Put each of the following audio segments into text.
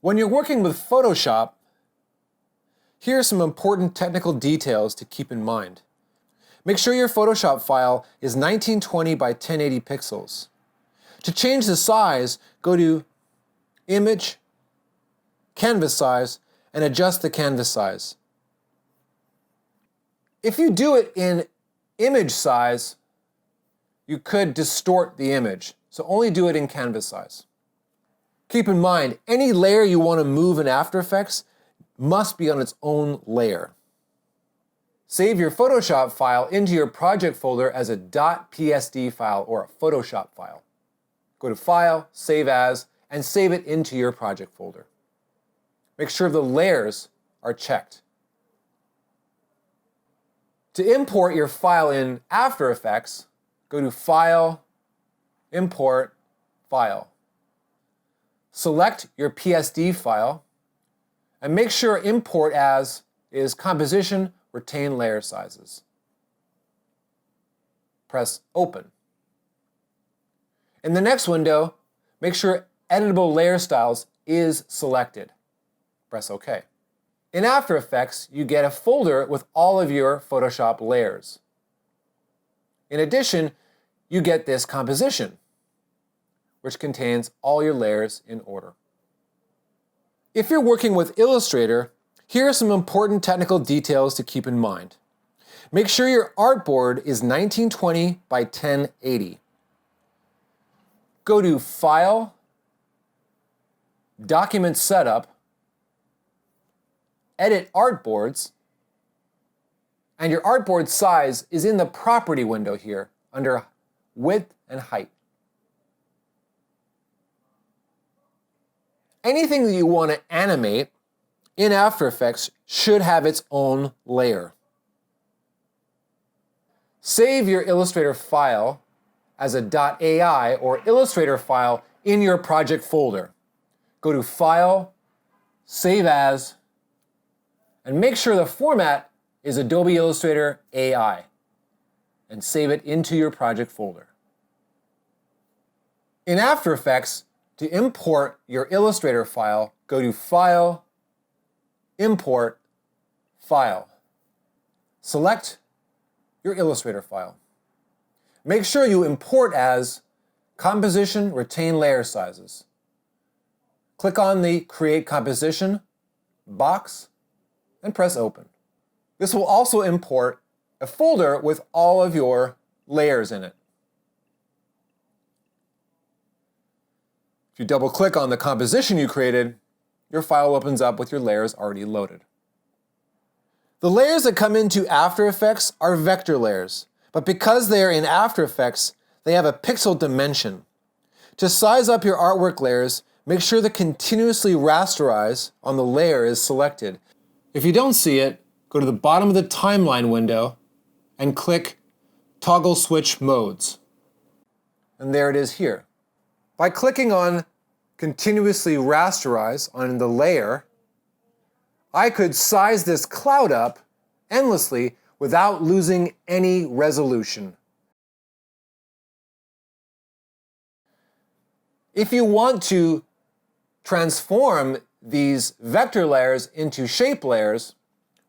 When you're working with Photoshop, here are some important technical details to keep in mind. Make sure your Photoshop file is 1920 by 1080 pixels. To change the size, go to Image, Canvas Size, and adjust the canvas size. If you do it in image size, you could distort the image, so only do it in canvas size. Keep in mind, any layer you want to move in After Effects must be on its own layer. Save your Photoshop file into your project folder as a .psd file or a Photoshop file. Go to File, Save As, and save it into your project folder. Make sure the layers are checked. To import your file in After Effects, go to File, Import, File. Select your PSD file and make sure Import As is Composition, Retain Layer Sizes. Press Open. In the next window, make sure Editable Layer Styles is selected. Press OK. In After Effects, you get a folder with all of your Photoshop layers. In addition, you get this composition, which contains all your layers in order. If you're working with Illustrator, here are some important technical details to keep in mind. Make sure your artboard is 1920 by 1080. Go to File, Document Setup, Edit Artboards, and your artboard size is in the Property window here under Width and Height. Anything that you want to animate in After Effects should have its own layer. Save your Illustrator file as a .ai or Illustrator file in your project folder. Go to File, Save As, and make sure the format is Adobe Illustrator AI, and save it into your project folder. In After Effects, to import your Illustrator file, go to File, Import, File. Select your Illustrator file. Make sure you import as Composition, Retain Layer Sizes. Click on the Create Composition box and press Open. This will also import a folder with all of your layers in it. If you double-click on the composition you created, your file opens up with your layers already loaded. The layers that come into After Effects are vector layers, but because they are in After Effects, they have a pixel dimension. To size up your artwork layers, make sure the Continuously Rasterize on the layer is selected. If you don't see it, go to the bottom of the timeline window and click Toggle Switch Modes. And there it is here. By clicking on Continuously Rasterize on the layer, I could size this cloud up endlessly without losing any resolution. If you want to transform these vector layers into shape layers,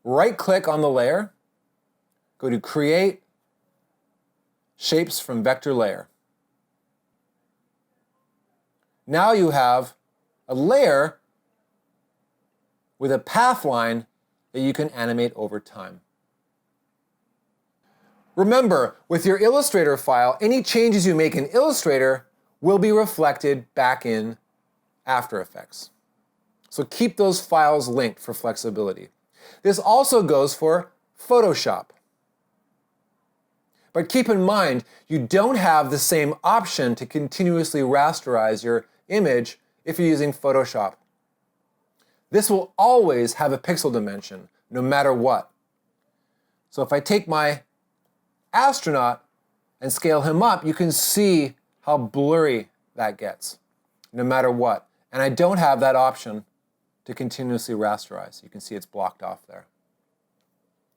right-click on the layer, go to Create, Shapes from Vector Layer. Now you have a layer with a path line that you can animate over time. Remember, with your Illustrator file, any changes you make in Illustrator will be reflected back in After Effects. So keep those files linked for flexibility. This also goes for Photoshop. But keep in mind, you don't have the same option to continuously rasterize your image if you're using Photoshop. This will always have a pixel dimension, no matter what. So if I take my astronaut and scale him up, you can see how blurry that gets, no matter what. And I don't have that option to continuously rasterize. You can see it's blocked off there.